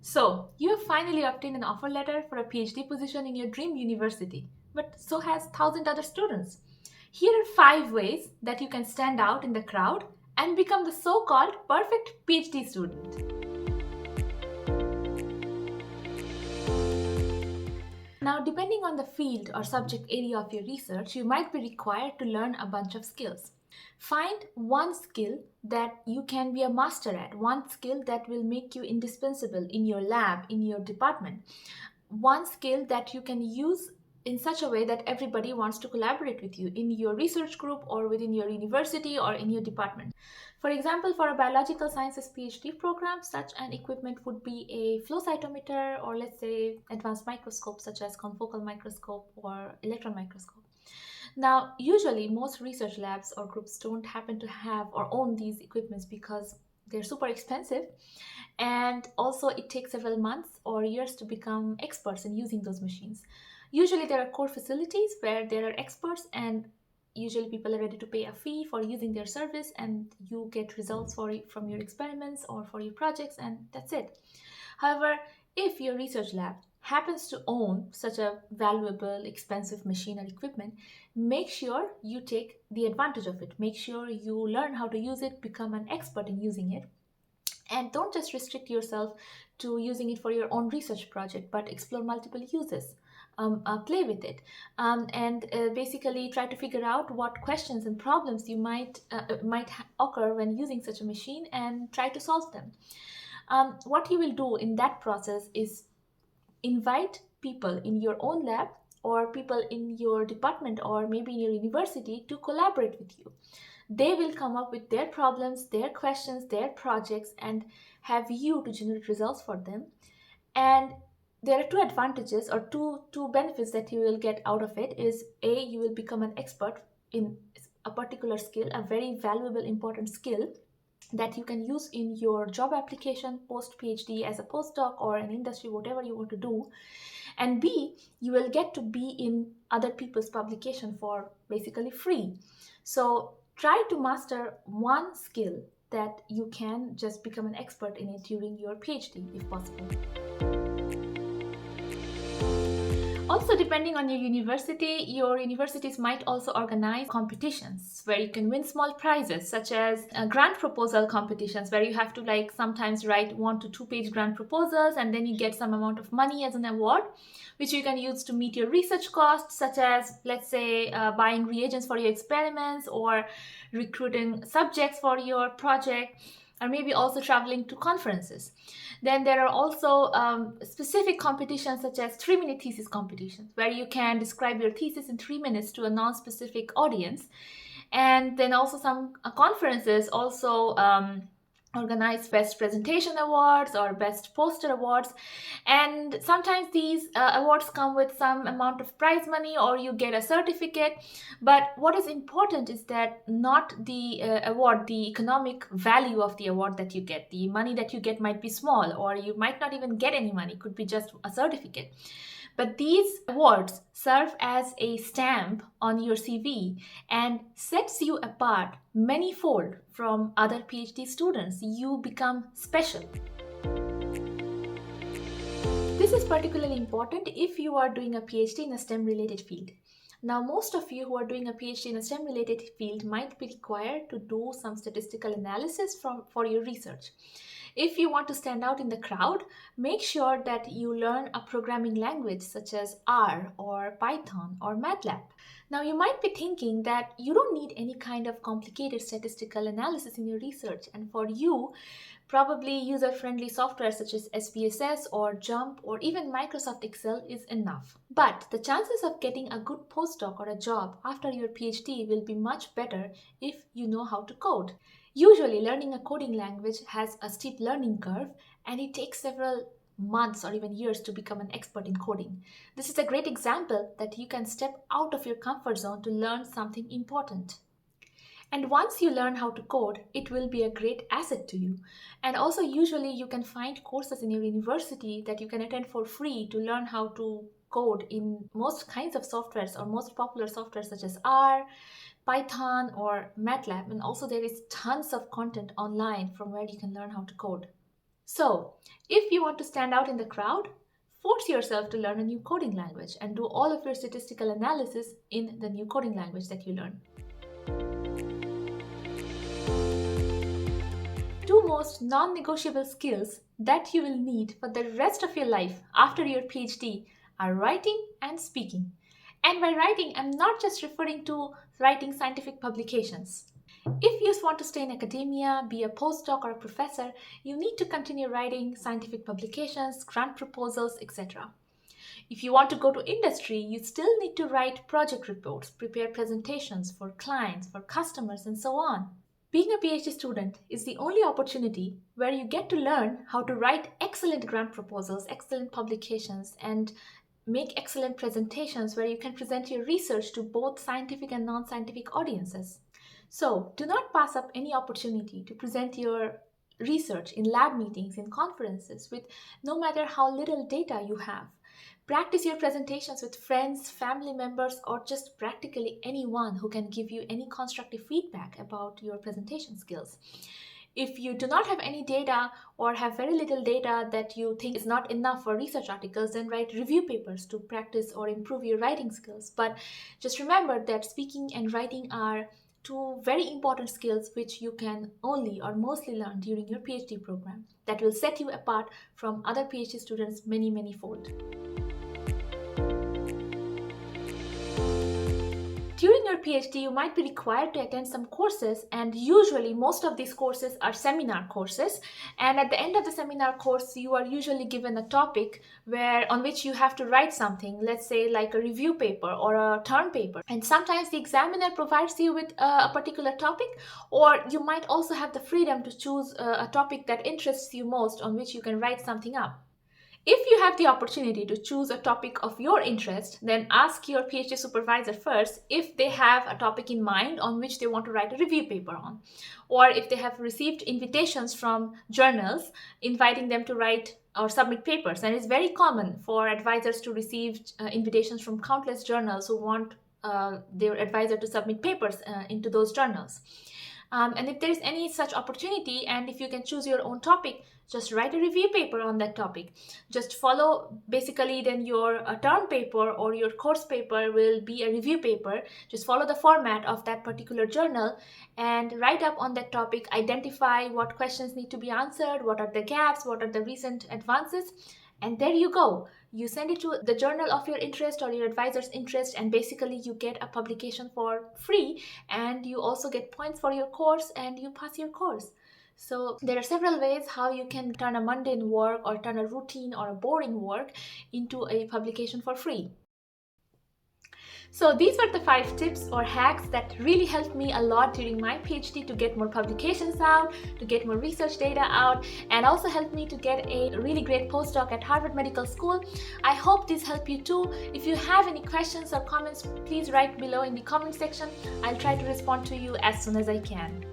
So, you have finally obtained an offer letter for a PhD position in your dream university, but so has 1,000 other students. Here are 5 ways that you can stand out in the crowd and become the so called perfect PhD student. Now, depending on the field or subject area of your research, you might be required to learn a bunch of skills. Find one skill that you can be a master at, one skill that will make you indispensable in your lab, in your department, one skill that you can use in such a way that everybody wants to collaborate with you in your research group or within your university or in your department. For example, for a biological sciences PhD program, such an equipment would be a flow cytometer or let's say advanced microscope such as confocal microscope or electron microscope. Now, usually most research labs or groups don't happen to have or own these equipments because they're super expensive, and also it takes several months or years to become experts in using those machines. Usually there are core facilities where there are experts, and usually people are ready to pay a fee for using their service, and you get results from your experiments or for your projects, and that's it. However, if your research lab happens to own such a valuable, expensive machine or equipment, make sure you take the advantage of it. Make sure you learn how to use it, become an expert in using it, and don't just restrict yourself to using it for your own research project, but explore multiple uses. Play with it, and basically try to figure out what questions and problems you might occur when using such a machine, and try to solve them. What you will do in that process is invite people in your own lab or people in your department or maybe in your university to collaborate with you. They will come up with their problems, their questions, their projects, and have you to generate results for them. And there are two advantages or two benefits that you will get out of it. Is a, you will become an expert in a particular skill, a very valuable, important skill that you can use in your job application post PhD as a postdoc or an industry, whatever you want to do. And B, you will get to be in other people's publication for basically free. So try to master one skill that you can just become an expert in it during your PhD if possible. Also, depending on your universities might also organize competitions where you can win small prizes, such as grant proposal competitions, where you have to sometimes write 1 to 2 page grant proposals, and then you get some amount of money as an award, which you can use to meet your research costs, such as, let's say, buying reagents for your experiments or recruiting subjects for your project, or maybe also traveling to conferences. Then there are also specific competitions such as 3-minute thesis competitions, where you can describe your thesis in 3 minutes to a non-specific audience. And then also some conferences also organize best presentation awards or best poster awards, and sometimes these awards come with some amount of prize money or you get a certificate. But what is important is that not the award, the economic value of the award that you get. The money that you get might be small, or you might not even get any money, could be just a certificate. But these awards serve as a stamp on your CV and sets you apart manyfold from other PhD students. You become special. This is particularly important if you are doing a PhD in a STEM related field. Now, most of you who are doing a PhD in a STEM related field might be required to do some statistical analysis for your research. If you want to stand out in the crowd, make sure that you learn a programming language such as R or Python or MATLAB. Now, you might be thinking that you don't need any kind of complicated statistical analysis in your research, and for you, probably user-friendly software such as SPSS or JUMP or even Microsoft Excel is enough. But the chances of getting a good postdoc or a job after your PhD will be much better if you know how to code. Usually, learning a coding language has a steep learning curve, and it takes several months or even years to become an expert in coding. This is a great example that you can step out of your comfort zone to learn something important. And once you learn how to code, it will be a great asset to you. And also, usually, you can find courses in your university that you can attend for free to learn how to code in most kinds of softwares or most popular softwares such as R, Python, or MATLAB. And also, there is tons of content online from where you can learn how to code. So, if you want to stand out in the crowd, force yourself to learn a new coding language and do all of your statistical analysis in the new coding language that you learn. Two most non-negotiable skills that you will need for the rest of your life after your PhD are writing and speaking. And by writing, I'm not just referring to writing scientific publications. If you want to stay in academia, be a postdoc or a professor, you need to continue writing scientific publications, grant proposals, etc. If you want to go to industry, you still need to write project reports, prepare presentations for clients, for customers, and so on. Being a PhD student is the only opportunity where you get to learn how to write excellent grant proposals, excellent publications, and make excellent presentations where you can present your research to both scientific and non-scientific audiences. So, do not pass up any opportunity to present your research in lab meetings, in conferences, with no matter how little data you have. Practice your presentations with friends, family members, or just practically anyone who can give you any constructive feedback about your presentation skills. If you do not have any data or have very little data that you think is not enough for research articles, then write review papers to practice or improve your writing skills. But just remember that speaking and writing are two very important skills which you can only or mostly learn during your PhD program that will set you apart from other PhD students many fold. During your PhD, you might be required to attend some courses, and usually most of these courses are seminar courses. And at the end of the seminar course, you are usually given a topic on which you have to write something, let's say like a review paper or a term paper. And sometimes the examiner provides you with a particular topic, or you might also have the freedom to choose a topic that interests you most on which you can write something up. If you have the opportunity to choose a topic of your interest, then ask your PhD supervisor first if they have a topic in mind on which they want to write a review paper on, or if they have received invitations from journals inviting them to write or submit papers. And it's very common for advisors to receive invitations from countless journals who want their advisor to submit papers into those journals. And if there is any such opportunity, and if you can choose your own topic, just write a review paper on that topic. Just follow, basically then your term paper or your course paper will be a review paper. Just follow the format of that particular journal and write up on that topic. Identify what questions need to be answered, what are the gaps, what are the recent advances, and there you go. You send it to the journal of your interest or your advisor's interest, and basically you get a publication for free, and you also get points for your course, and you pass your course. So there are several ways how you can turn a mundane work or turn a routine or a boring work into a publication for free. So these were the 5 tips or hacks that really helped me a lot during my PhD to get more publications out, to get more research data out, and also helped me to get a really great postdoc at Harvard Medical School. I hope these help you too. If you have any questions or comments, please write below in the comment section. I'll try to respond to you as soon as I can.